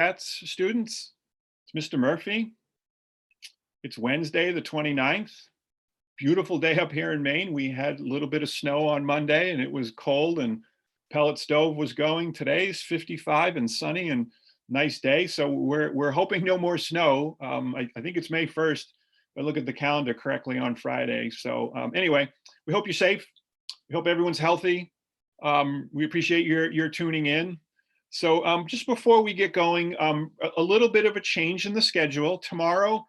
That's students. It's Mr. Murphy. It's Wednesday, the 29th. Beautiful day up here in Maine. We had a little bit of snow on Monday and it was cold and pellet stove was going. Today's 55 and sunny and nice day. So we're hoping no more snow. I think it's May 1st. I look at the calendar correctly on Friday. So anyway, we hope you're safe. We hope everyone's healthy. We appreciate your tuning in. So just before we get going, a little bit of a change in the schedule. Tomorrow,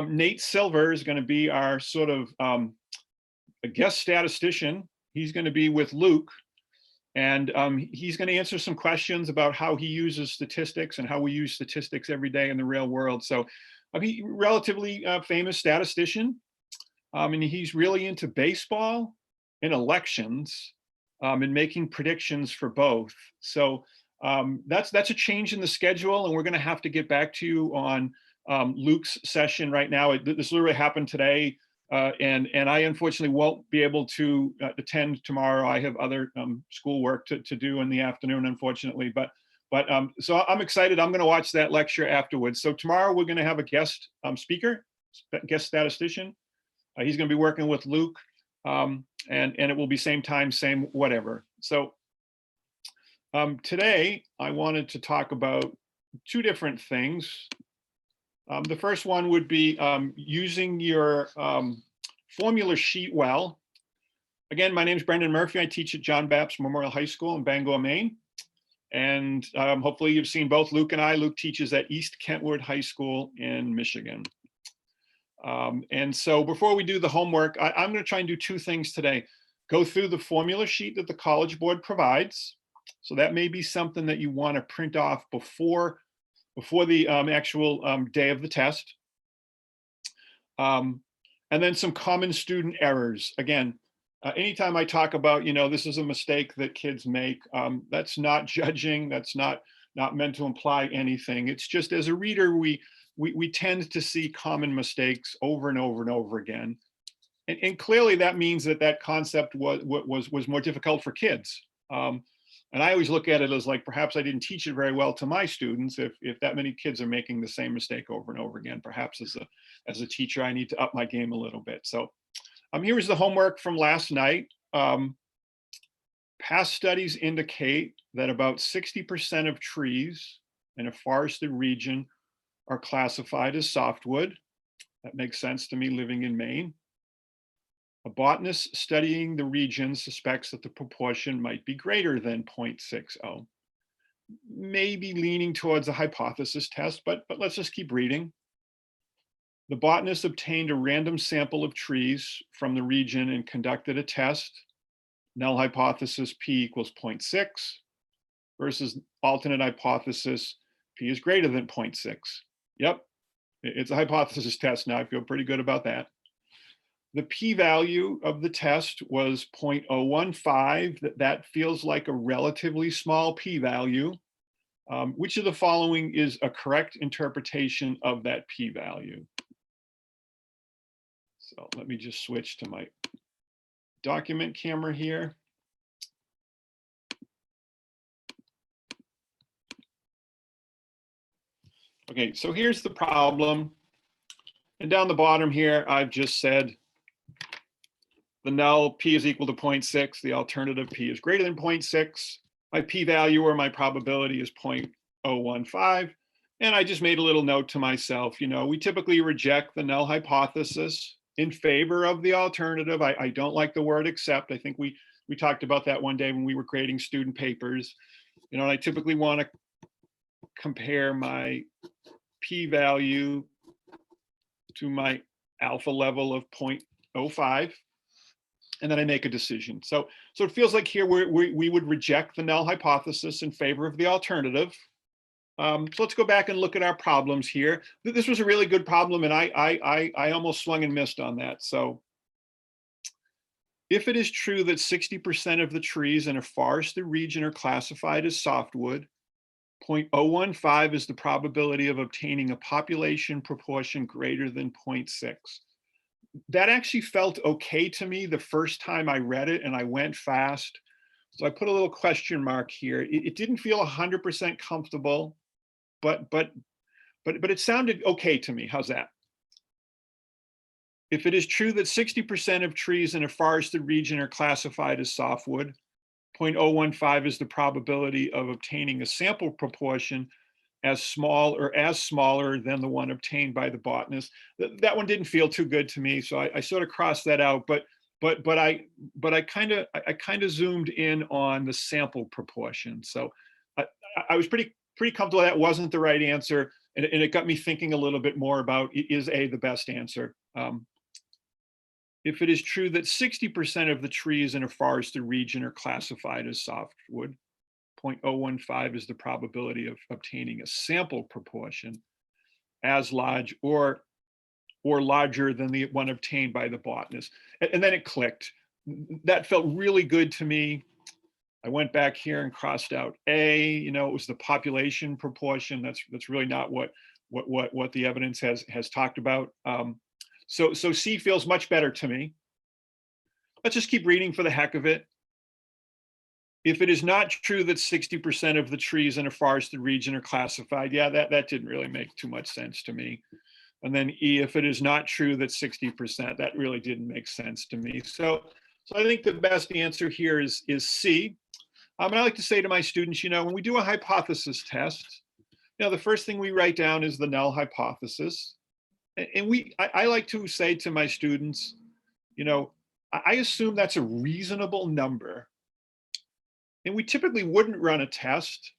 Nate Silver is going to be our sort of a guest statistician. He's going to be with Luke, and he's going to answer some questions about how he uses statistics and how we use statistics every day in the real world. So he's a relatively famous statistician, and he's really into baseball and elections and making predictions for both. So that's a change in the schedule, and we're going to have to get back to you on Luke's session right now. This literally happened today, and I unfortunately won't be able to attend tomorrow. I have other schoolwork to do in the afternoon, unfortunately. But so I'm excited. I'm going to watch that lecture afterwards. So tomorrow we're going to have a guest speaker, guest statistician. He's going to be working with Luke, and it will be same time, same whatever. So today I wanted to talk about two different things. The first one would be using your formula sheet well. Again, my name is Brendan Murphy. I teach at John Baptist Memorial High School in Bangor, Maine. And hopefully you've seen both Luke and I. Luke teaches at East Kentwood High School in Michigan. And so before we do the homework, I'm going to try and do two things today. Go through the formula sheet that the College Board provides. So that may be something that you want to print off before the actual day of the test. And then some common student errors. Again, anytime I talk about, this is a mistake that kids make, that's not judging, that's not meant to imply anything. It's just as a reader, we tend to see common mistakes over and over and over again. And clearly that means that concept was more difficult for kids. And I always look at it as like, perhaps I didn't teach it very well to my students if that many kids are making the same mistake over and over again. Perhaps as a teacher, I need to up my game a little bit. So here is the homework from last night. Past studies indicate that about 60% of trees in a forested region are classified as softwood. That makes sense to me living in Maine. A botanist studying the region suspects that the proportion might be greater than 0.60. Maybe leaning towards a hypothesis test, but let's just keep reading. The botanist obtained a random sample of trees from the region and conducted a test. Null hypothesis P equals 0.6 versus alternate hypothesis P is greater than 0.6. Yep, it's a hypothesis test now. I feel pretty good about that. The p-value of the test was 0.015. That feels like a relatively small p-value. Which of the following is a correct interpretation of that p-value? So let me just switch to my document camera here. Okay, so here's the problem. And down the bottom here, I've just said the null p is equal to 0.6. The alternative p is greater than 0.6. My p-value or my probability is 0.015. And I just made a little note to myself, we typically reject the null hypothesis in favor of the alternative. I don't like the word except. I think we talked about that one day when we were grading student papers. And I typically want to compare my p-value to my alpha level of 0.05. And then I make a decision. So it feels like here we would reject the null hypothesis in favor of the alternative. So let's go back and look at our problems here. This was a really good problem, and I almost swung and missed on that. So if it is true that 60% of the trees in a forested region are classified as softwood, 0.015 is the probability of obtaining a population proportion greater than 0.6. That actually felt okay to me the first time I read it, and I went fast. So I put a little question mark here. It didn't feel 100% comfortable. but it sounded okay to me. How's that? If it is true that 60% of trees in a forested region are classified as softwood, 0.015 is the probability of obtaining a sample proportion as small or as smaller than the one obtained by the botanist. That one didn't feel too good to me, so I sort of crossed that out. But I kind of zoomed in on the sample proportion. So I was pretty comfortable that wasn't the right answer, and it got me thinking a little bit more about, is A the best answer? If it is true that 60% of the trees in a forested region are classified as softwood, 0.015 is the probability of obtaining a sample proportion as large or larger than the one obtained by the botanist. And then it clicked. That felt really good to me. I went back here and crossed out A. You know, it was the population proportion. That's really not what the evidence has talked about. So C feels much better to me. Let's just keep reading for the heck of it. If it is not true that 60% of the trees in a forested region are classified, yeah, that didn't really make too much sense to me. And then E, if it is not true that 60%, that really didn't make sense to me. So I think the best answer here is C. And I like to say to my students, you know, when we do a hypothesis test, you know, the first thing we write down is the null hypothesis. And I like to say to my students, you know, I assume that's a reasonable number. And we typically wouldn't run a test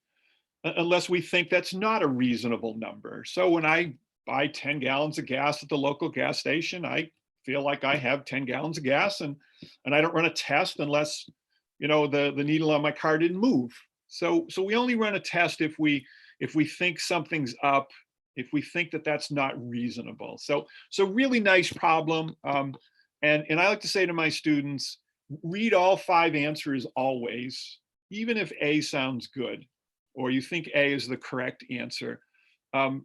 unless we think that's not a reasonable number. So when I buy 10 gallons of gas at the local gas station, I feel like I have 10 gallons of gas, and I don't run a test unless, you know, the needle on my car didn't move. So we only run a test if we think something's up, if we think that that's not reasonable. So really nice problem. And I like to say to my students, read all 5 answers always, even if A sounds good, or you think A is the correct answer. I'm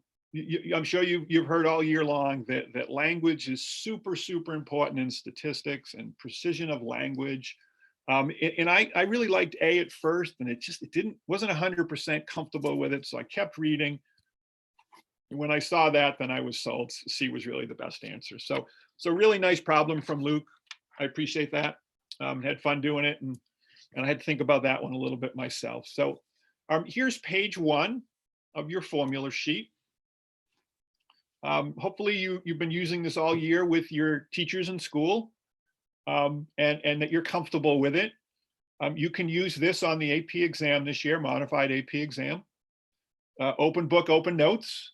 sure you've heard all year long that language is super important in statistics, and precision of language. And I really liked A at first, and it wasn't 100% comfortable with it. So I kept reading. And when I saw that, then I was sold. C was really the best answer. So really nice problem from Luke. I appreciate that. Had fun doing it, and I had to think about that one a little bit myself. So here's page 1 of your formula sheet. Hopefully you've been using this all year with your teachers in school, and that you're comfortable with it. You can use this on the AP exam this year, modified AP exam. Open book, open notes.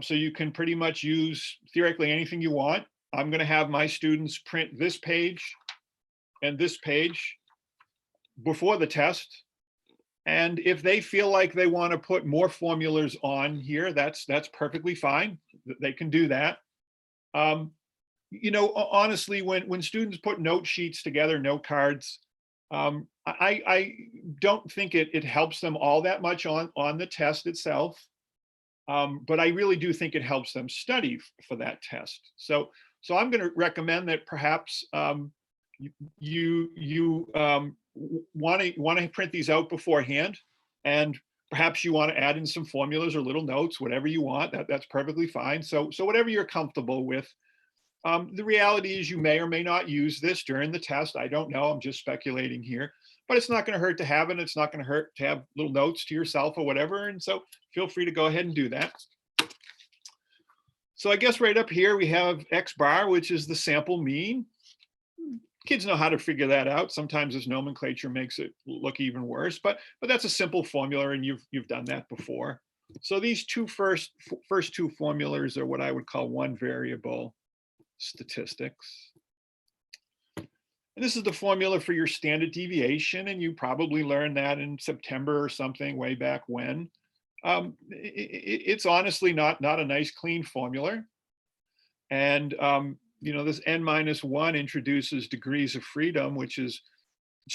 So you can pretty much use theoretically anything you want. I'm going to have my students print this page and this page before the test. And if they feel like they want to put more formulas on here, that's perfectly fine. They can do that. You know, honestly, when students put note sheets together, note cards, I don't think it helps them all that much on the test itself. But I really do think it helps them study for that test. So I'm going to recommend that perhaps you want to print these out beforehand, and perhaps you want to add in some formulas or little notes, whatever you want. That's perfectly fine. So whatever you're comfortable with. The reality is you may or may not use this during the test. I don't know. I'm just speculating here. But it's not going to hurt to have it. It's not going to hurt to have little notes to yourself or whatever. And so feel free to go ahead and do that. So I guess right up here we have X bar, which is the sample mean. Kids know how to figure that out. Sometimes this nomenclature makes it look even worse, but that's a simple formula, and you've done that before. So these first two formulas are what I would call one variable statistics. And this is the formula for your standard deviation, and you probably learned that in September or something way back when. It's honestly not a nice clean formula. And you know, this n-1 introduces degrees of freedom, which is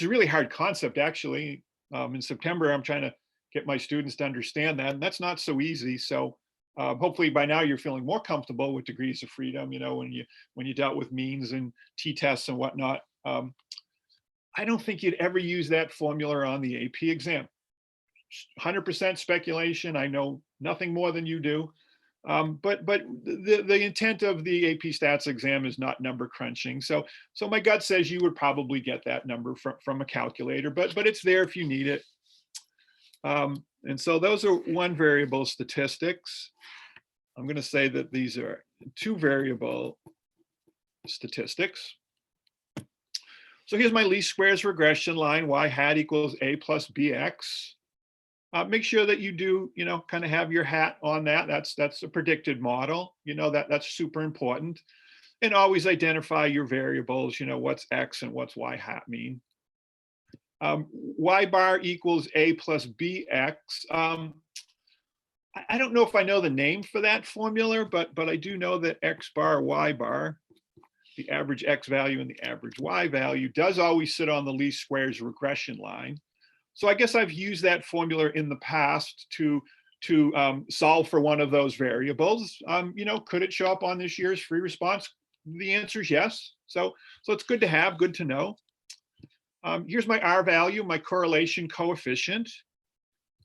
a really hard concept, actually. In September, I'm trying to get my students to understand that, and that's not so easy. So hopefully by now you're feeling more comfortable with degrees of freedom, you know, when you dealt with means and t-tests and whatnot. I don't think you'd ever use that formula on the AP exam. 100% speculation. I know nothing more than you do. But the intent of the AP Stats exam is not number crunching. So my gut says you would probably get that number from a calculator, but it's there if you need it. And so those are one variable statistics. I'm going to say that these are two variable statistics. So here's my least squares regression line, y hat equals a plus bx. Make sure that you do, kind of have your hat on that. That's a predicted model. That's super important. And always identify your variables, what's x and what's y hat mean. Y bar equals a plus bx. I don't know if I know the name for that formula, but I do know that x bar, y bar, the average x value and the average y value, does always sit on the least squares regression line. So I guess I've used that formula in the past to solve for one of those variables. Could it show up on this year's free response? The answer is yes. So it's good to have, good to know. Here's my R value, my correlation coefficient.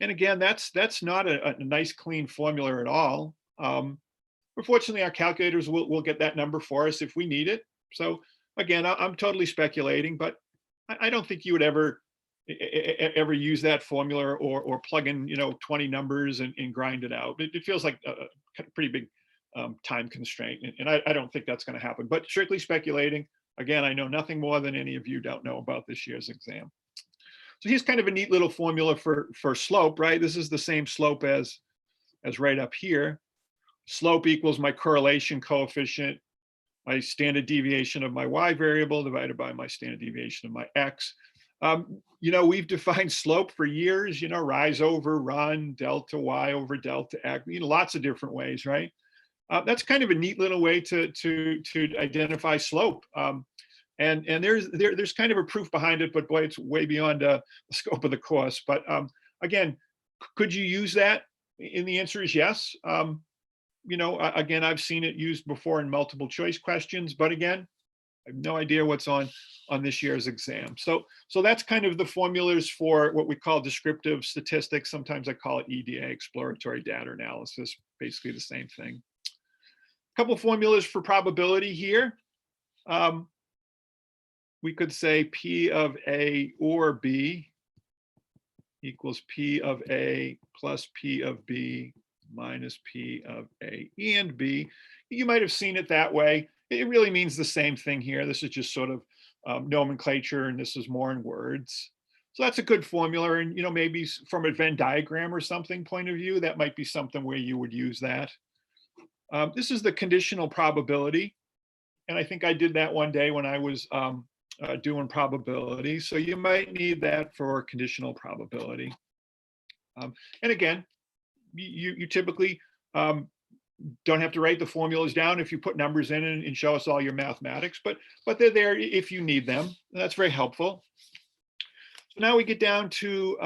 And again, that's not a nice clean formula at all. But fortunately, our calculators will get that number for us if we need it. So again, I'm totally speculating, but I don't think you would ever use that formula or plug in 20 numbers and grind it out. It feels like a pretty big time constraint, and I don't think that's going to happen. But strictly speculating, again, I know nothing more than any of you don't know about this year's exam. So here's kind of a neat little formula for slope, right? This is the same slope as right up here. Slope equals my correlation coefficient, my standard deviation of my y variable divided by my standard deviation of my x. We've defined slope for years, rise over run, delta y over delta x, lots of different ways, right? That's kind of a neat little way to identify slope. And there's kind of a proof behind it, but boy, it's way beyond the scope of the course. But again, could you use that? And the answer is yes. Again, I've seen it used before in multiple choice questions, but again, I have no idea what's on this year's exam. So that's kind of the formulas for what we call descriptive statistics. Sometimes I call it EDA, exploratory data analysis, basically the same thing. A couple formulas for probability here. We could say P of A or B equals P of A plus P of B minus P of A and B. You might have seen it that way. It really means the same thing here. This is just sort of nomenclature, and this is more in words. So that's a good formula. And, maybe from a Venn diagram or something point of view, that might be something where you would use that. This is the conditional probability. And I think I did that one day when I was doing probability. So you might need that for conditional probability. And again, you typically don't have to write the formulas down if you put numbers in and show us all your mathematics, but they're there if you need them. That's very helpful. So now we get down to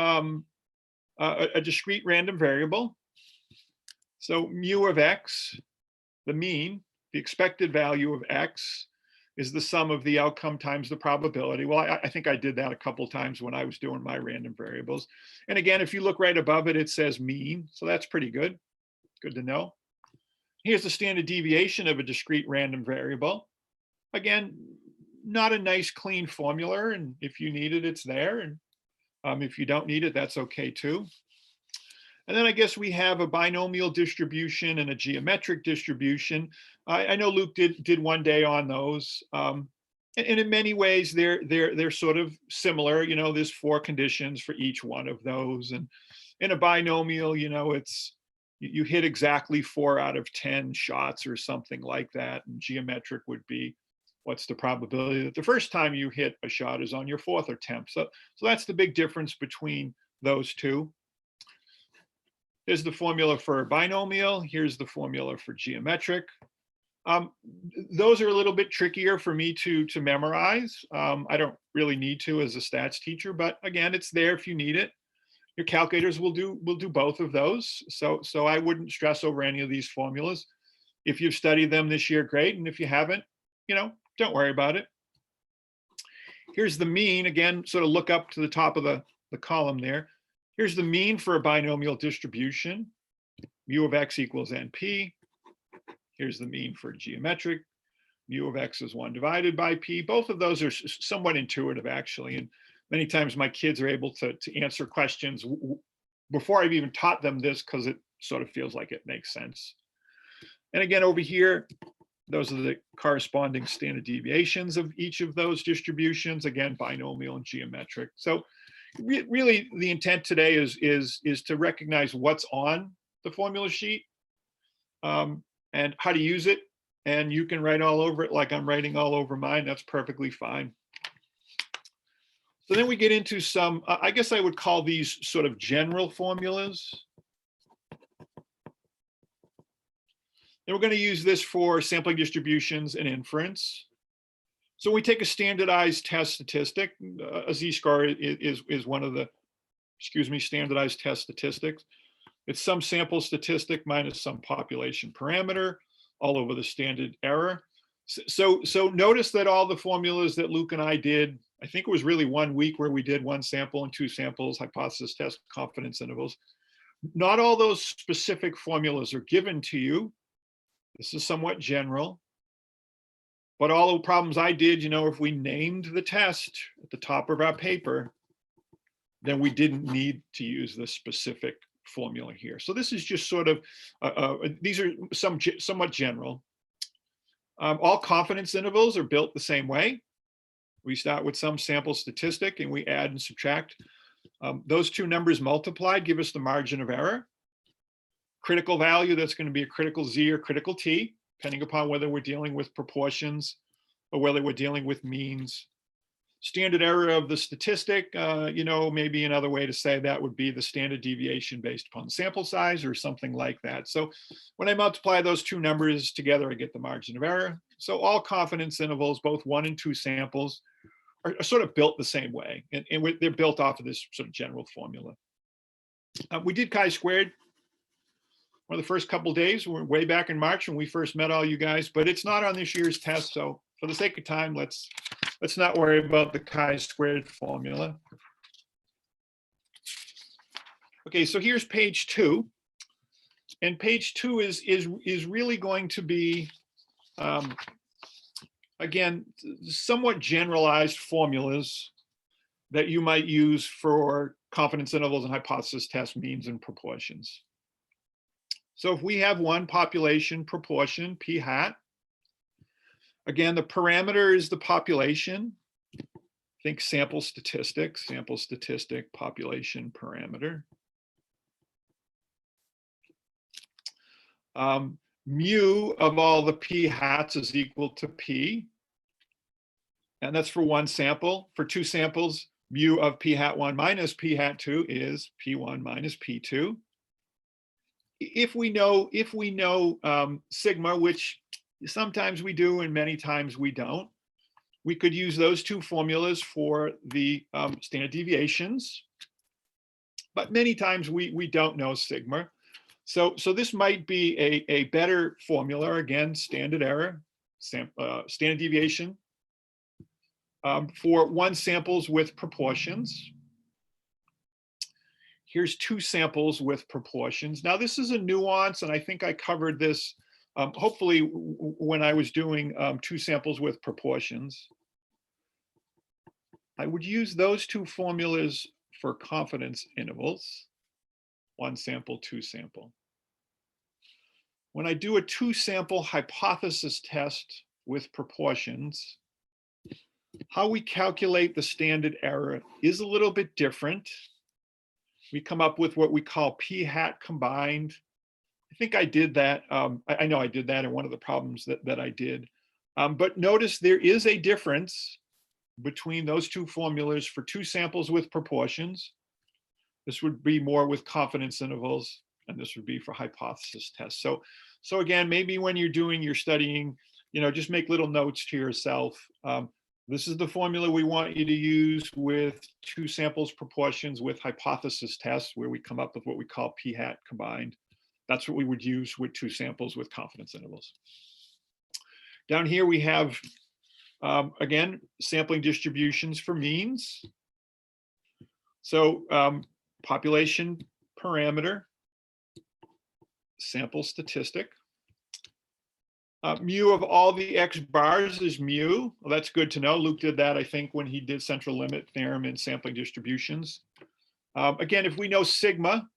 a discrete random variable. So mu of x, the mean, the expected value of x, is the sum of the outcome times the probability. Well, I think I did that a couple times when I was doing my random variables. And again, if you look right above it, it says mean. So that's pretty good. Good to know. Here's the standard deviation of a discrete random variable. Again, not a nice clean formula. And if you need it, it's there. And if you don't need it, that's okay too. And then I guess we have a binomial distribution and a geometric distribution. I know Luke did one day on those. And in many ways, they're sort of similar. There's 4 conditions for each one of those. And in a binomial, it's you hit exactly 4 out of 10 shots or something like that. And geometric would be what's the probability that the first time you hit a shot is on your 4th attempt. So that's the big difference between those two. Here's the formula for binomial. Here's the formula for geometric. Those are a little bit trickier for me to memorize. I don't really need to as a stats teacher, but again, it's there if you need it. Your calculators will do both of those. So I wouldn't stress over any of these formulas. If you've studied them this year, great. And if you haven't, don't worry about it. Here's the mean. Again, sort of look up to the top of the column there. Here's the mean for a binomial distribution. mu of x equals NP. Here's the mean for geometric. Mu of x is 1 divided by p. Both of those are somewhat intuitive, actually. And many times my kids are able to answer questions before I've even taught them this, because it sort of feels like it makes sense. And again, over here, those are the corresponding standard deviations of each of those distributions. Again, binomial and geometric. So really, the intent today is to recognize what's on the formula sheet and how to use it. And you can write all over it like I'm writing all over mine. That's perfectly fine. So then we get into some, I guess I would call these sort of general formulas. And we're going to use this for sampling distributions and inference. So we take a standardized test statistic. A z-score is one of the, standardized test statistics. It's some sample statistic minus some population parameter all over the standard error. So notice that all the formulas that Luke and I did, I think it was really 1 week where we did 1 sample and 2 samples, hypothesis test, confidence intervals. Not all those specific formulas are given to you. This is somewhat general. But all the problems I did, if we named the test at the top of our paper, then we didn't need to use the specific formula here. So this is just sort of, these are somewhat general. All confidence intervals are built the same way. We start with some sample statistic and we add and subtract. Those two numbers multiplied give us the margin of error. Critical value, that's going to be a critical Z or critical T, depending upon whether we're dealing with proportions or whether we're dealing with means. Standard error of the statistic, maybe another way to say that would be the standard deviation based upon the sample size or something like that. So when I multiply those two numbers together, I get the margin of error. So all confidence intervals, both 1 and 2 samples, are sort of built the same way. And they're built off of this sort of general formula. We did chi-squared one of the first couple of days. We're way back in March when we first met all you guys, but it's not on this year's test. So for the sake of time, let's not worry about the chi-squared formula. Okay, so here's page 2. And page 2 is really going to be, again, somewhat generalized formulas that you might use for confidence intervals and hypothesis test, means and proportions. So if we have one population proportion, p hat, again, the parameter is the population. Think sample statistic, population parameter. Mu of all the p hats is equal to p. And that's for 1 sample. For 2 samples, mu of p hat 1 minus p hat 2 is p1 minus p2. If we know sigma, which sometimes we do and many times we don't, we could use those two formulas for the standard deviations. But many times we don't know sigma. So this might be a better formula, again, standard error, standard deviation for 1 samples with proportions. Here's 2 samples with proportions. Now this is a nuance, and I think I covered this hopefully when I was doing 2 samples with proportions. I would use those 2 formulas for confidence intervals, 1 sample, 2 sample. When I do a 2 sample hypothesis test with proportions, how we calculate the standard error is a little bit different. We come up with what we call p hat combined. I think I did that. I know I did that in one of the problems that I did. But notice there is a difference between those 2 formulas for 2 samples with proportions. This would be more with confidence intervals, and this would be for hypothesis tests. So again, maybe when you're doing your studying, just make little notes to yourself. This is the formula we want you to use with 2 samples proportions with hypothesis tests, where we come up with what we call p hat combined. That's what we would use with 2 samples with confidence intervals. Down here we have, again, sampling distributions for means. So population parameter. sample statistic. Mu of all the x bars is mu. Well, that's good to know. Luke did that, I think, when he did central limit theorem in sampling distributions. Again, if we know sigma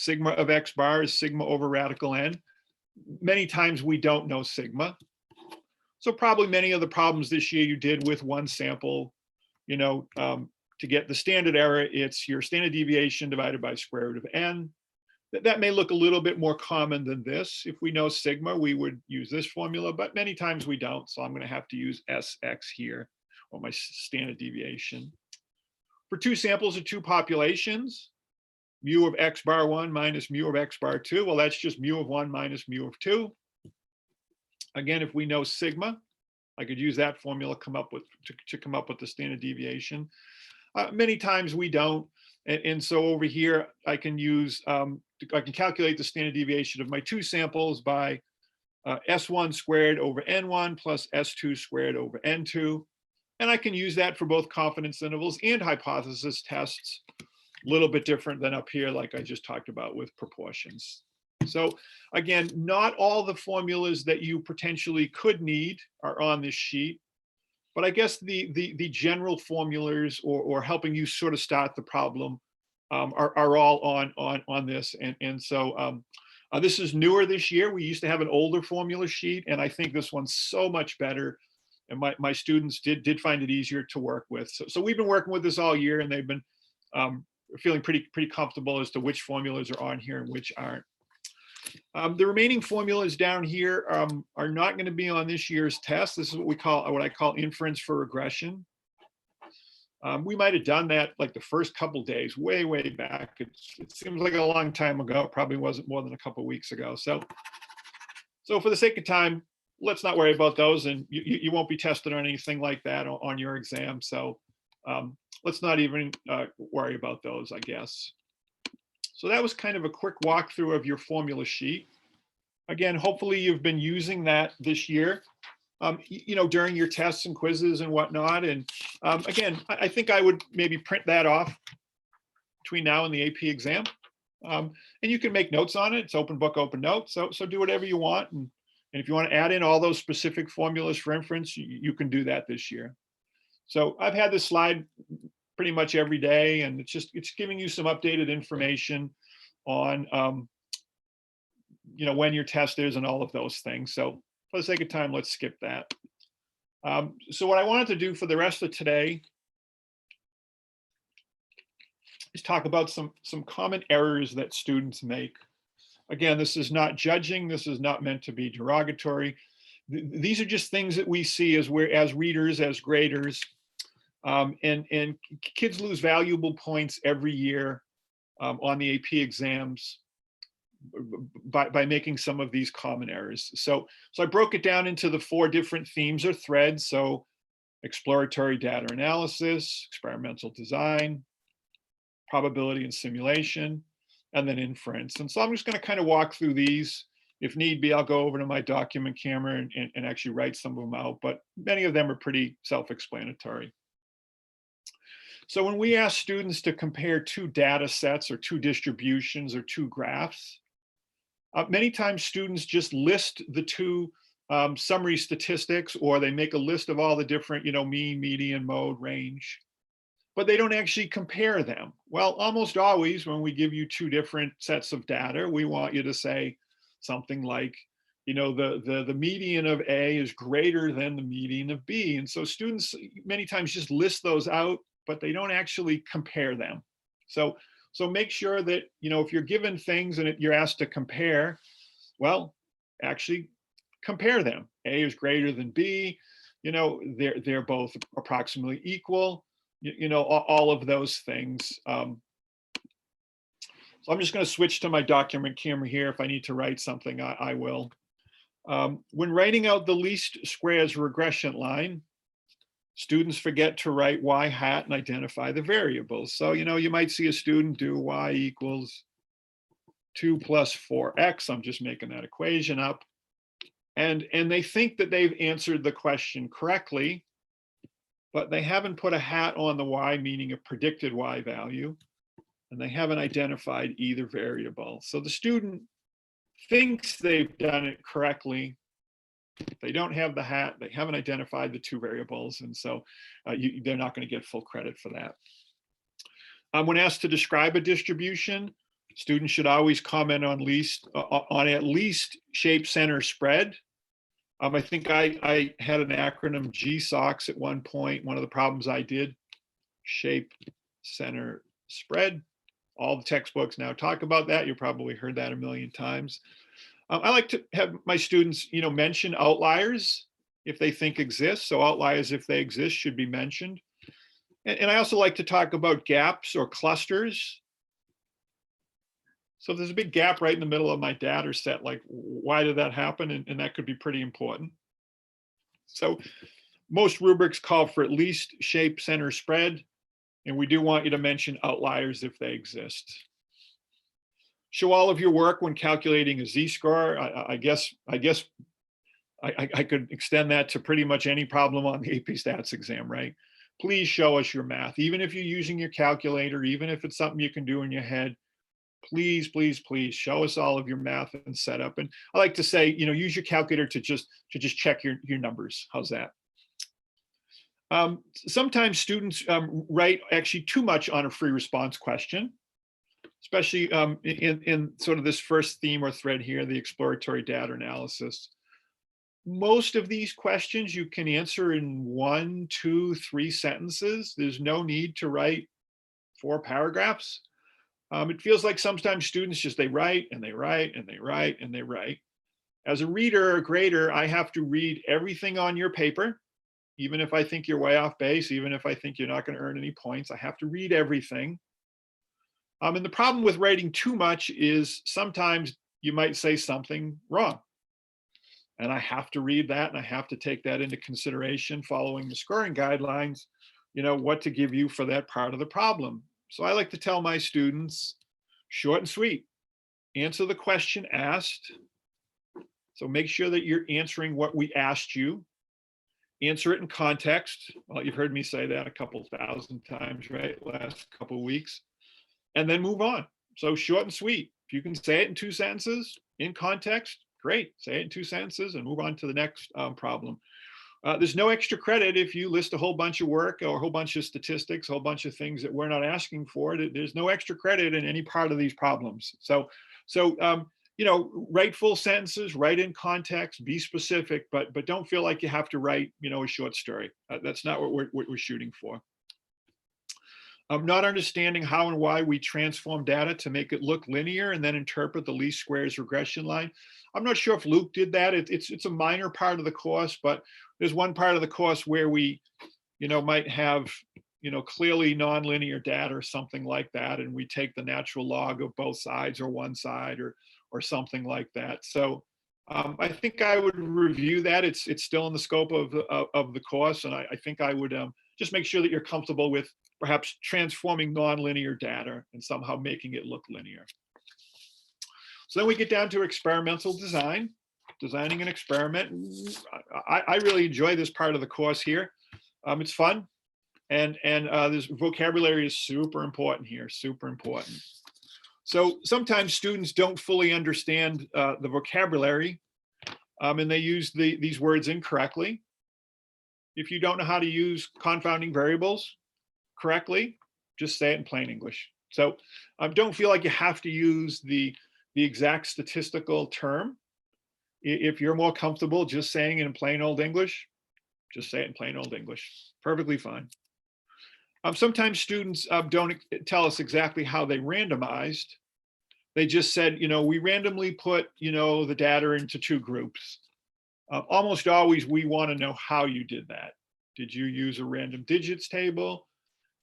of x bar is sigma over radical n, many times we don't know sigma. So probably many of the problems this year you did with one sample, to get the standard error, it's your standard deviation divided by square root of n. That may look a little bit more common than this. If we know sigma, we would use this formula, but many times we don't. So I'm going to have to use SX here, or my standard deviation. For two samples of two populations, mu of x bar 1 minus mu of x bar 2, well, that's just mu of 1 minus mu of 2. Again, if we know sigma, I could use that formula to come up with the standard deviation. Many times we don't. And so over here, I can calculate the standard deviation of my two samples by S1 squared over N1 plus S2 squared over N2. And I can use that for both confidence intervals and hypothesis tests, a little bit different than up here, like I just talked about with proportions. So again, not all the formulas that you potentially could need are on this sheet. But I guess the general formulas or helping you sort of start the problem are all on this. And so this is newer this year. We used to have an older formula sheet, and I think this one's so much better. And my students did find it easier to work with. So we've been working with this all year, and they've been feeling pretty comfortable as to which formulas are on here and which aren't. The remaining formulas down here are not going to be on this year's test. This is what I call inference for regression. We might have done that like the first couple days, way back. It seems like a long time ago. It probably wasn't more than a couple weeks ago. So for the sake of time, let's not worry about those, and you won't be tested on anything like that on your exam. So let's not even worry about those, I guess. So that was kind of a quick walkthrough of your formula sheet. Again, hopefully you've been using that this year, during your tests and quizzes and whatnot. And again, I think I would maybe print that off between now and the AP exam. And you can make notes on it. It's open book, open notes. So do whatever you want. And if you want to add in all those specific formulas for inference, you can do that this year. So I've had this slide pretty much every day, and it's giving you some updated information on when your test is and all of those things. So for the sake of time, let's skip that. So what I wanted to do for the rest of today is talk about some common errors that students make. Again, this is not judging. This is not meant to be derogatory. These are just things that we see as readers, as graders. And kids lose valuable points every year on the AP exams by making some of these common errors. So I broke it down into the 4 different themes or threads. So exploratory data analysis, experimental design, probability and simulation, and then inference. And so I'm just going to kind of walk through these. If need be, I'll go over to my document camera and actually write some of them out, but many of them are pretty self-explanatory. So when we ask students to compare 2 data sets or 2 distributions or 2 graphs, many times students just list the 2 summary statistics, or they make a list of all the different, mean, median, mode, range, but they don't actually compare them. Well, almost always when we give you 2 different sets of data, we want you to say something like, the median of A is greater than the median of B. And so students many times just list those out, but they don't actually compare them. So make sure that, if you're given things and you're asked to compare, well, actually compare them. A is greater than B, they're both approximately equal, all of those things. So I'm just going to switch to my document camera here. If I need to write something, I will. When writing out the least squares regression line, students forget to write y hat and identify the variables. So, you might see a student do y equals 2 plus 4x. I'm just making that equation up. And they think that they've answered the question correctly, but they haven't put a hat on the y, meaning a predicted y value, and they haven't identified either variable. So the student thinks they've done it correctly. They don't have the hat, they haven't identified the two variables, and so they're not going to get full credit for that. When asked to describe a distribution, students should always comment on at least shape, center, spread. I think I had an acronym GSOX at one point. One of the problems I did, shape, center, spread. All the textbooks now talk about that. You probably heard that a million times. I like to have my students, mention outliers if they think exist. So outliers, if they exist, should be mentioned. And I also like to talk about gaps or clusters. So there's a big gap right in the middle of my data set, like why did that happen? And that could be pretty important. So most rubrics call for at least shape, center, spread. And we do want you to mention outliers if they exist. Show all of your work when calculating a z-score. I guess I could extend that to pretty much any problem on the AP Stats exam, right? Please show us your math, even if you're using your calculator, even if it's something you can do in your head. Please, please, please show us all of your math and setup. And I like to say, use your calculator to just check your numbers. How's that? Sometimes students write actually too much on a free response question, especially in sort of this first theme or thread here, the exploratory data analysis. Most of these questions you can answer in 1, 2, 3 sentences. There's no need to write 4 paragraphs. It feels like sometimes students just, they write and they write and they write and they write. As a reader or grader, I have to read everything on your paper, even if I think you're way off base, even if I think you're not going to earn any points. I have to read everything. And the problem with writing too much is sometimes you might say something wrong. And I have to read that and I have to take that into consideration following the scoring guidelines, what to give you for that part of the problem. So I like to tell my students, short and sweet, answer the question asked. So make sure that you're answering what we asked you. Answer it in context. Well, you've heard me say that a couple thousand times, right? Last couple of weeks. And then move on. So short and sweet. If you can say it in 2 sentences in context, great. Say it in 2 sentences and move on to the next problem. There's no extra credit if you list a whole bunch of work or a whole bunch of statistics, a whole bunch of things that we're not asking for. There's no extra credit in any part of these problems. So write full sentences, write in context, be specific, but don't feel like you have to write, a short story. That's not what we're shooting for. Not understanding how and why we transform data to make it look linear and then interpret the least squares regression line. I'm not sure if Luke did that. It's a minor part of the course, but there's one part of the course where we, might have, clearly nonlinear data or something like that, and we take the natural log of both sides or one side or something like that. So I think I would review that. It's still in the scope of the course, and I think I would just make sure that you're comfortable with perhaps transforming nonlinear data and somehow making it look linear. So then we get down to experimental design, designing an experiment. I really enjoy this part of the course here. It's fun, and this vocabulary is super important here, super important. So sometimes students don't fully understand the vocabulary, and they use these words incorrectly. If you don't know how to use confounding variables correctly, just say it in plain English. So don't feel like you have to use the exact statistical term. If you're more comfortable just saying it in plain old English, just say it in plain old English. Perfectly fine. Sometimes students don't tell us exactly how they randomized. They just said, we randomly put, the data into 2 groups. Almost always we want to know how you did that. Did you use a random digits table?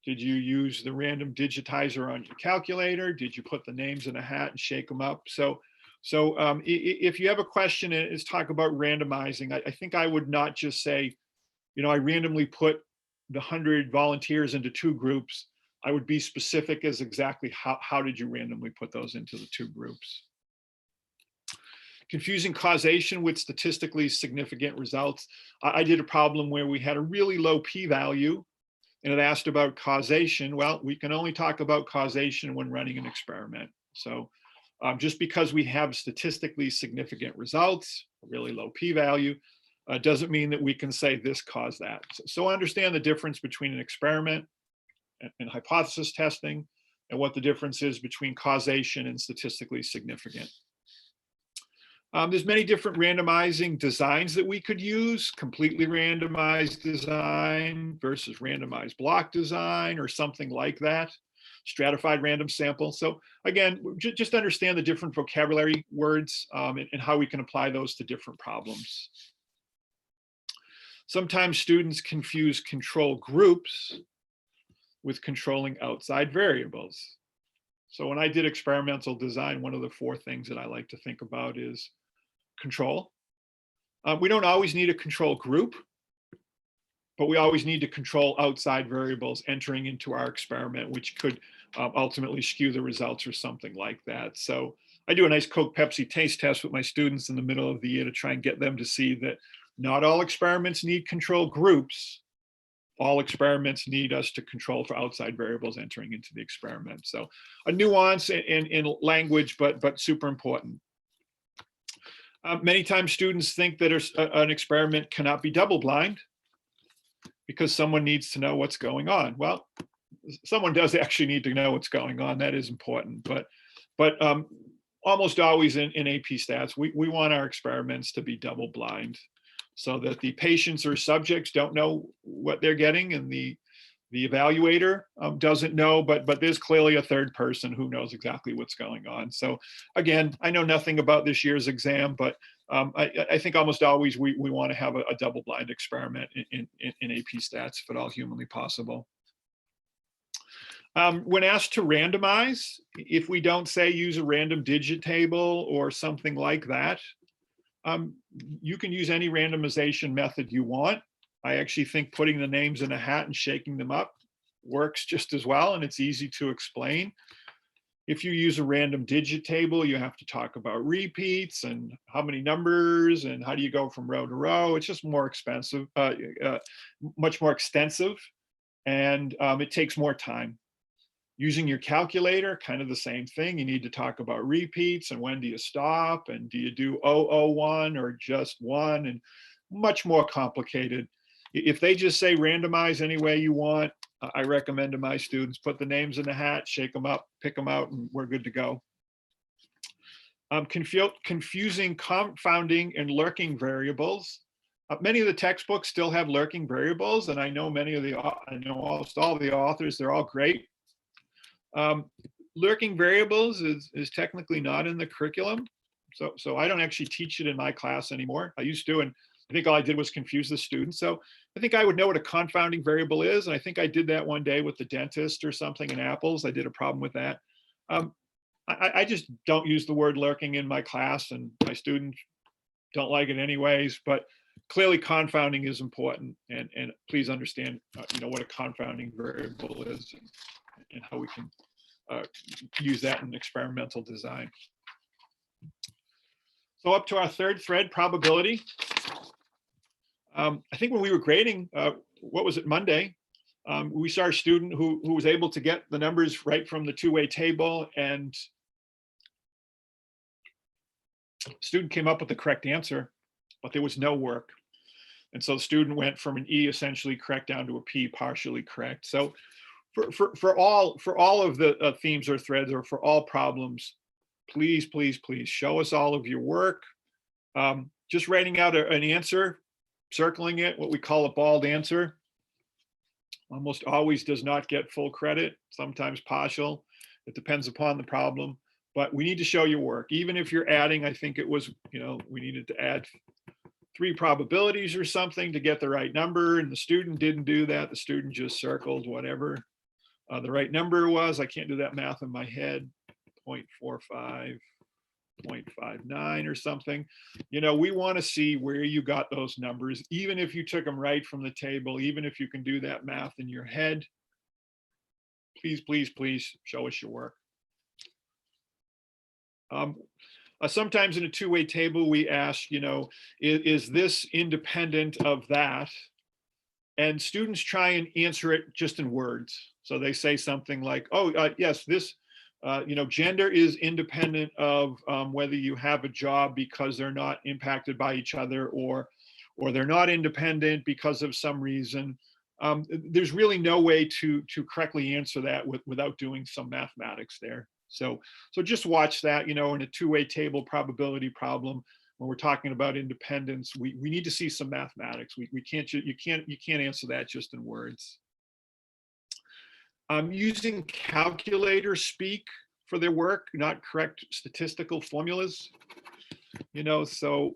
Did you use the random digitizer on your calculator? Did you put the names in a hat and shake them up? So if you have a question and it's talk about randomizing, I think I would not just say, I randomly put the 100 volunteers into 2 groups. I would be specific as exactly how did you randomly put those into the 2 groups. Confusing causation with statistically significant results. I did a problem where we had a really low p-value and it asked about causation. Well, we can only talk about causation when running an experiment. So Just because we have statistically significant results, a really low p-value, doesn't mean that we can say this caused that. So understand the difference between an experiment and hypothesis testing, and what the difference is between causation and statistically significant. There's many different randomizing designs that we could use: completely randomized design versus randomized block design, or something like that, stratified random sample. So again, just understand the different vocabulary words and how we can apply those to different problems. Sometimes students confuse control groups with controlling outside variables. So when I did experimental design, one of the 4 things that I like to think about is control. We don't always need a control group, but we always need to control outside variables entering into our experiment, which could ultimately skew the results or something like that. So I do a nice Coke Pepsi taste test with my students in the middle of the year to try and get them to see that not all experiments need control groups. All experiments need us to control for outside variables entering into the experiment. So a nuance in language, but super important. Many times students think that an experiment cannot be double blind because someone needs to know what's going on. Well, someone does actually need to know what's going on. That is important, but almost always in AP stats, we want our experiments to be double blind, so that the patients or subjects don't know what they're getting, and the evaluator doesn't know, but there's clearly a third person who knows exactly what's going on. So again, I know nothing about this year's exam, but I think almost always we want to have a double blind experiment in AP stats, if at all humanly possible. When asked to randomize, if we don't say use a random digit table or something like that, you can use any randomization method you want. I actually think putting the names in a hat and shaking them up works just as well, and it's easy to explain. If you use a random digit table, you have to talk about repeats and how many numbers and how do you go from row to row. It's just more expensive, much more extensive, and it takes more time. Using your calculator, kind of the same thing. You need to talk about repeats and when do you stop, and do you do 001 or just 1, and much more complicated. If they just say randomize any way you want, I recommend to my students, put the names in the hat, shake them up, pick them out, and we're good to go. Confusing confounding and lurking variables. Many of the textbooks still have lurking variables, and I know almost all the authors, they're all great. Lurking variables is technically not in the curriculum. So I don't actually teach it in my class anymore. I used to, and I think all I did was confuse the students. So I think I would know what a confounding variable is. And I think I did that one day with the dentist or something in apples. I did a problem with that. I just don't use the word lurking in my class, and my students don't like it anyways, but clearly confounding is important, and please understand what a confounding variable is and how we can use that in experimental design. So up to our 3rd thread, probability. I think when we were grading, what was it, Monday, we saw a student who was able to get the numbers right from the 2-way table, and student came up with the correct answer, but there was no work. And so the student went from an E essentially correct down to a P partially correct. So for all of the themes or threads, or for all problems, please show us all of your work. Just writing out an answer, circling it, what we call a bald answer, almost always does not get full credit, sometimes partial. It depends upon the problem, but we need to show your work. Even if you're adding, I think it was, we needed to add 3 probabilities or something to get the right number, and the student didn't do that. The student just circled whatever the right number was. I can't do that math in my head, 0.45. 0.59 or something. We want to see where you got those numbers, even if you took them right from the table, even if you can do that math in your head. Please show us your work. Sometimes in a 2-way table, we ask, is this independent of that? And students try and answer it just in words. So they say something like, oh, yes, this Gender is independent of whether you have a job because they're not impacted by each other, or they're not independent because of some reason. There's really no way to correctly answer that without doing some mathematics there. So just watch that, in a two-way table probability problem. When we're talking about independence, we need to see some mathematics. You can't answer that just in words. Using calculator speak for their work, not correct statistical formulas. So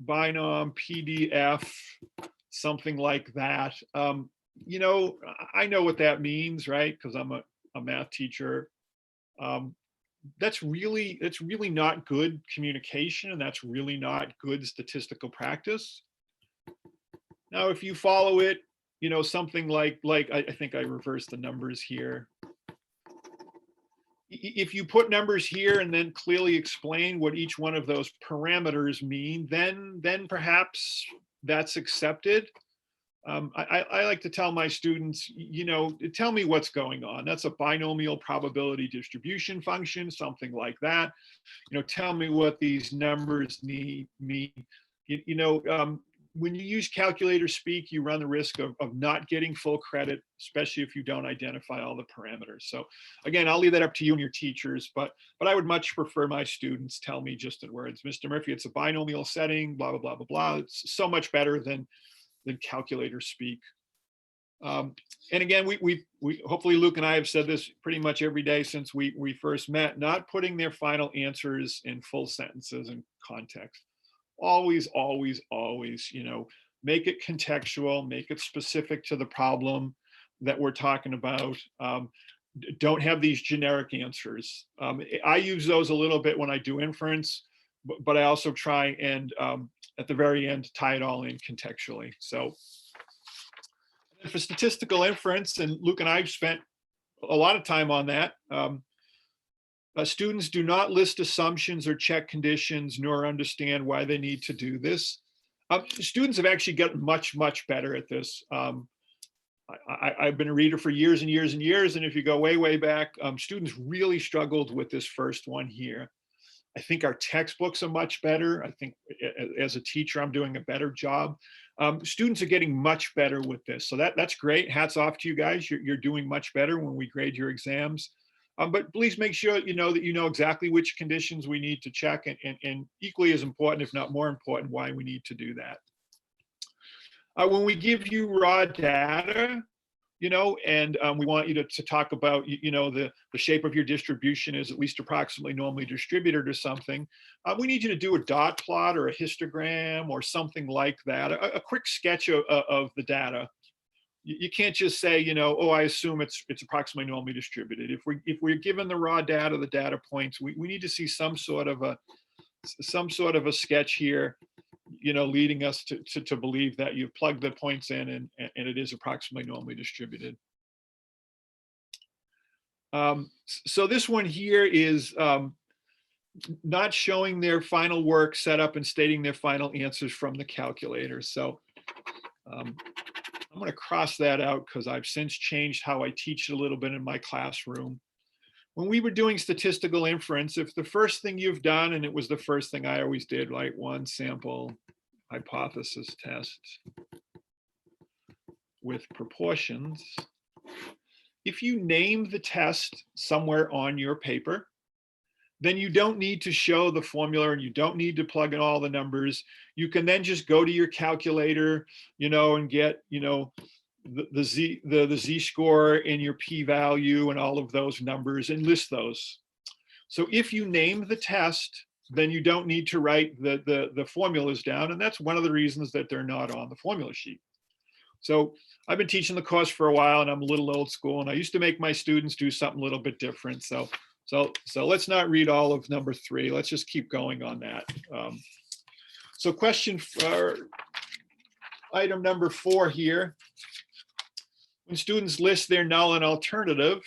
binom, PDF, something like that. I know what that means, right? Because I'm a math teacher. That's really not good communication, and that's really not good statistical practice. Now, if you follow it, something like I think I reversed the numbers here. If you put numbers here and then clearly explain what each one of those parameters mean, then perhaps that's accepted. I like to tell my students, tell me what's going on. That's a binomial probability distribution function, something like that. Tell me what these numbers mean. When you use calculator speak, you run the risk of not getting full credit, especially if you don't identify all the parameters. So again, I'll leave that up to you and your teachers, but I would much prefer my students tell me just in words, Mr. Murphy, it's a binomial setting, blah, blah, blah, blah, blah. It's so much better than calculator speak. And again, we hopefully Luke and I have said this pretty much every day since we first met, not putting their final answers in full sentences and context. Always, always, always, make it contextual, make it specific to the problem that we're talking about. Don't have these generic answers. I use those a little bit when I do inference, but I also try and at the very end tie it all in contextually. So for statistical inference, and Luke and I have spent a lot of time on that, students do not list assumptions or check conditions, nor understand why they need to do this. Students have actually gotten much, much better at this. I've been a reader for years and years and years, and if you go way, way back, students really struggled with this first one here. I think our textbooks are much better. I think as a teacher, I'm doing a better job. Students are getting much better with this. So that's great. Hats off to you guys. You're doing much better when we grade your exams. But please make sure that you know exactly which conditions we need to check, and equally as important, if not more important, why we need to do that. When we give you raw data, and we want you to talk about, the shape of your distribution is at least approximately normally distributed or something. We need you to do a dot plot or a histogram or something like that, a quick sketch of the data. You can't just say, oh, I assume it's approximately normally distributed. If we're given the raw data, the data points, we need to see some sort of a sketch here, leading us to believe that you've plugged the points in and it is approximately normally distributed. So this one here is not showing their final work set up and stating their final answers from the calculator. So I'm going to cross that out because I've since changed how I teach it a little bit in my classroom. When we were doing statistical inference, if the first thing you've done, and it was the first thing I always did, like one sample hypothesis test with proportions, if you name the test somewhere on your paper, then you don't need to show the formula and you don't need to plug in all the numbers. You can then just go to your calculator, and get, the z-score and your p-value and all of those numbers and list those. So if you name the test, then you don't need to write the formulas down. And that's one of the reasons that they're not on the formula sheet. So I've been teaching the course for a while and I'm a little old school, and I used to make my students do something a little bit different. So let's not read all of number 3. Let's just keep going on that. So question for item number 4 here. When students list their null and alternative,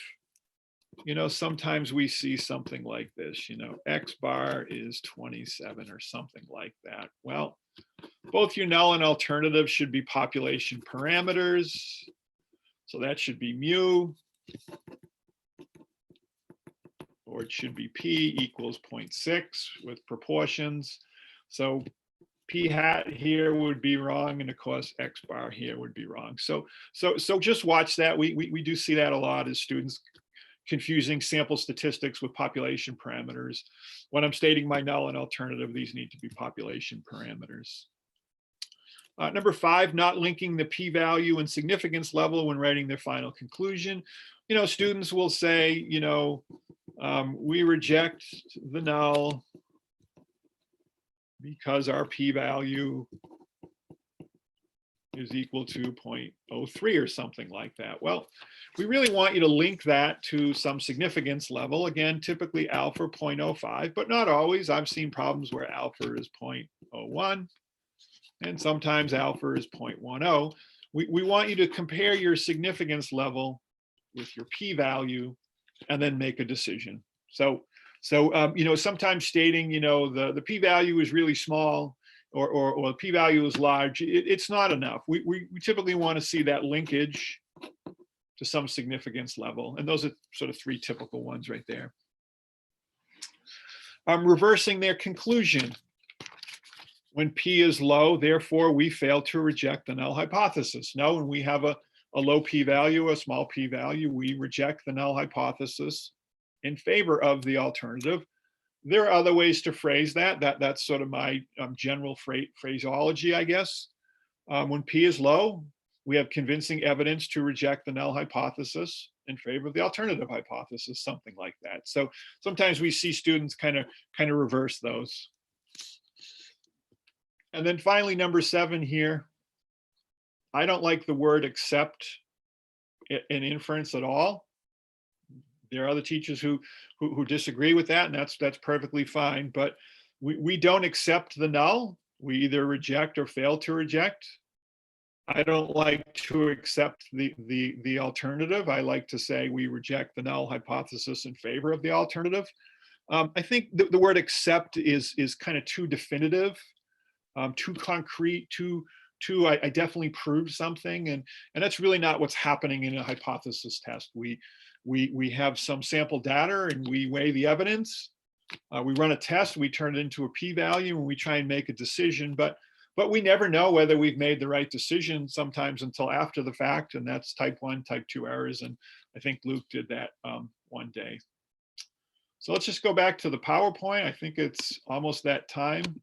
sometimes we see something like this, X bar is 27 or something like that. Well, both your null and alternative should be population parameters. So that should be mu. or it should be P equals 0.6 with proportions. So P hat here would be wrong, and of course X bar here would be wrong. So just watch that. We do see that a lot as students confusing sample statistics with population parameters. When I'm stating my null and alternative, these need to be population parameters. Number 5, not linking the p-value and significance level when writing their final conclusion. Students will say, we reject the null because our p-value is equal to 0.03 or something like that. Well, we really want you to link that to some significance level. Again, typically alpha 0.05, but not always. I've seen problems where alpha is 0.01, and sometimes alpha is 0.10. We want you to compare your significance level with your p-value and then make a decision. So sometimes stating, the p-value is really small or the p-value is large, it's not enough. We typically want to see that linkage to some significance level. And those are sort of 3 typical ones right there. Reversing their conclusion. When P is low, therefore, we fail to reject the null hypothesis. No, when we have a low p-value, a small p-value, we reject the null hypothesis in favor of the alternative. There are other ways to phrase that. That's sort of my general phraseology, I guess. When P is low, we have convincing evidence to reject the null hypothesis in favor of the alternative hypothesis, something like that. So sometimes we see students kind of reverse those. And then finally, number 7 here, I don't like the word except in inference at all. There are other teachers who disagree with that, and that's perfectly fine. But we don't accept the null. We either reject or fail to reject. I don't like to accept the alternative. I like to say we reject the null hypothesis in favor of the alternative. I think the word accept is kind of too definitive, too concrete, too I definitely proved something, and that's really not what's happening in a hypothesis test. We have some sample data and we weigh the evidence. We run a test, we turn it into a p-value, and we try and make a decision. But we never know whether we've made the right decision sometimes until after the fact, and that's type 1, type 2 errors. And I think Luke did that one day. So let's just go back to the PowerPoint. I think it's almost that time.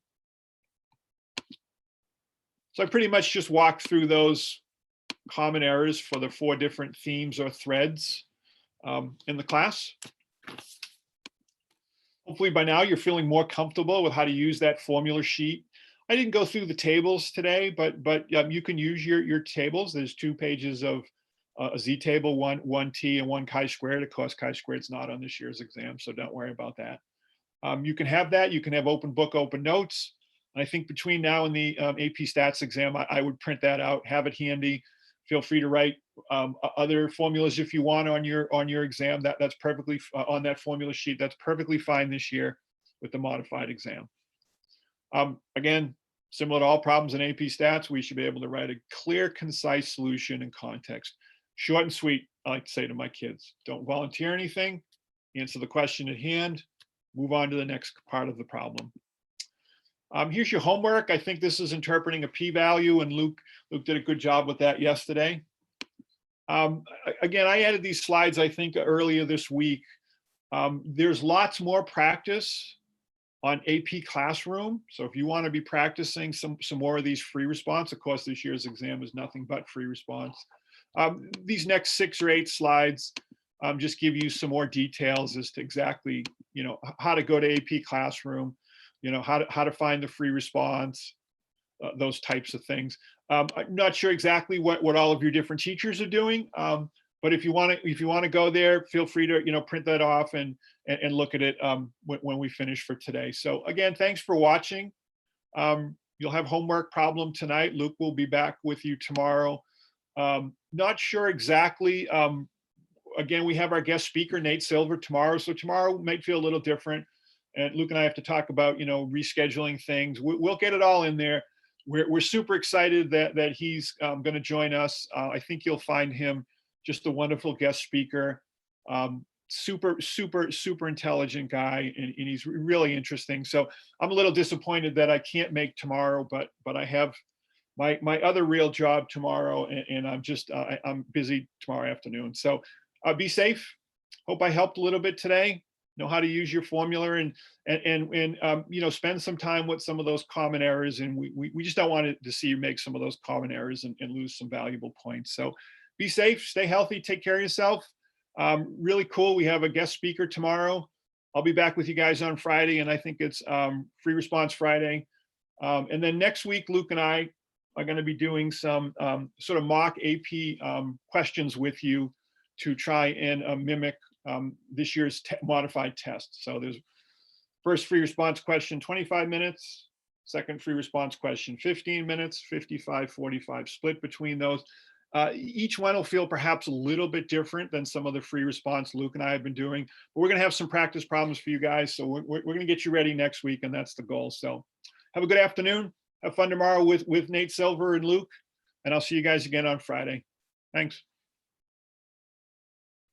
So I pretty much just walked through those common errors for the 4 different themes or threads in the class. Hopefully by now you're feeling more comfortable with how to use that formula sheet. I didn't go through the tables today, but you can use your tables. There's 2 pages of a z-table, one t and one chi-squared. Of course, chi-squared is not on this year's exam, so don't worry about that. You can have that. You can have open book, open notes. And I think between now and the AP Stats exam, I would print that out, have it handy. Feel free to write other formulas if you want on your exam. That's perfectly on that formula sheet. That's perfectly fine this year with the modified exam. Again, similar to all problems in AP Stats, we should be able to write a clear, concise solution in context. Short and sweet, I like to say to my kids. Don't volunteer anything, answer the question at hand, move on to the next part of the problem. Here's your homework. I think this is interpreting a p-value, and Luke did a good job with that yesterday. Again, I added these slides, I think, earlier this week. There's lots more practice on AP Classroom. So if you want to be practicing some more of these free response, of course, this year's exam is nothing but free response. These next 6 or 8 slides just give you some more details as to exactly, how to go to AP Classroom, how to find the free response, those types of things. I'm not sure exactly what all of your different teachers are doing, but if you want to go there, feel free to print that off and look at it when we finish for today. So again, thanks for watching. You'll have homework problem tonight. Luke will be back with you tomorrow. Not sure exactly. Again, we have our guest speaker, Nate Silver, tomorrow. So tomorrow might feel a little different. And Luke and I have to talk about, rescheduling things. We'll get it all in there. We're super excited that he's going to join us. I think you'll find him just a wonderful guest speaker. super intelligent guy, and he's really interesting. So I'm a little disappointed that I can't make tomorrow, but I have my other real job tomorrow, and I'm busy tomorrow afternoon. So be safe. Hope I helped a little bit today. Know how to use your formula, and spend some time with some of those common errors, and we just don't want to see you make some of those common errors and lose some valuable points. So be safe, stay healthy, take care of yourself. Really cool. We have a guest speaker tomorrow. I'll be back with you guys on Friday, and I think it's Free Response Friday. And then next week, Luke and I are going to be doing some sort of mock AP questions with you to try and mimic this year's modified test. So there's first free response question, 25 minutes, second free response question, 15 minutes, 55, 45, split between those. Each one will feel perhaps a little bit different than some of the free response Luke and I have been doing, but we're going to have some practice problems for you guys. So we're going to get you ready next week, and that's the goal. So have a good afternoon. Have fun tomorrow with Nate Silver and Luke, and I'll see you guys again on Friday. Thanks.